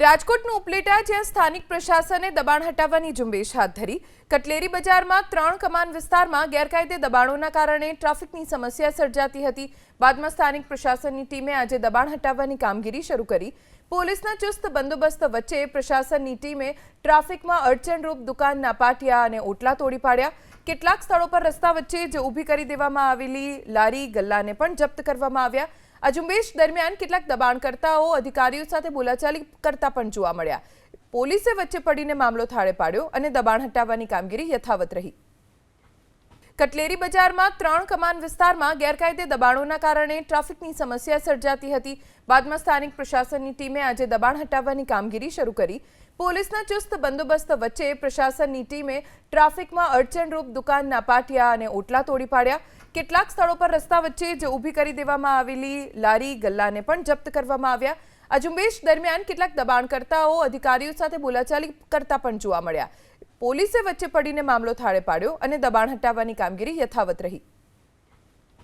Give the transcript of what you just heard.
રાજકોટનું ઉપલેટા જ્યાં સ્થાનિક પ્રશાસને દબાણ હટાવવાની ઝુંબેશ હાથ ધરી। કટલેરી બજારમાં 3 કમાન વિસ્તારમાં ગેરકાયદે દબાણોના કારણે ટ્રાફિકની સમસ્યા સર્જાતી હતી। બાદમાં સ્થાનિક પ્રશાસનની ટીમે આજે દબાણ હટાવવાની કામગીરી શરૂ કરી। પોલીસના ચુસ્ત બંદોબસ્ત વચ્ચે પ્રશાસનની ટીમે ટ્રાફિકમાં અડચણરૂપ દુકાનના પાટિયા અને ઓટલા તોડી પાડ્યા। કેટલાક સ્થળો પર રસ્તા વચ્ચે જ ઊભી કરી દેવામાં આવેલી લારી ગલ્લાને પણ જપ્ત કરવામાં આવ્યા। આ ઝુંબેશ દરમિયાન કેટલાક દબાણકર્તાઓ અધિકારીઓ સાથે બોલાચાલી કરતા પણ જોવા મળ્યા। પોલીસે વચ્ચે પડીને મામલો થાળે પાડ્યો અને દબાણ હટાવવાની કામગીરી યથાવત રહી। કટલેરી બજારમાં 3 કમાન વિસ્તારમાં ગેરકાયદે દબાણોના કારણે ટ્રાફિકની સમસ્યા સર્જાતી હતી। બાદમાં સ્થાનિક પ્રશાસનની ટીમે આજે દબાણ હટાવવાની કામગીરી શરૂ કરી। પોલીસના ચુસ્ત બંદોબસ્ત વચ્ચે પ્રશાસનની ટીમે ટ્રાફિકમાં અડચણરૂપ દુકાનના પાટિયા અને ઓટલા તોડી પાડ્યા। કેટલાક સ્થળો પર રસ્તા વચ્ચે જ ઊભી કરી દેવામાં આવેલી લારી ગલ્લાને પણ જપ્ત કરવામાં આવ્યા। આ ઝુંબેશ દરમિયાન કેટલાક દબાણકર્તાઓ અધિકારીઓ સાથે બોલાચાલી કરતા પણ જોવા મળ્યા। પોલીસે વચ્ચે પડીને મામલો થાળે પાડ્યો અને દબાણ હટાવવાની કામગીરી યથાવત રહી।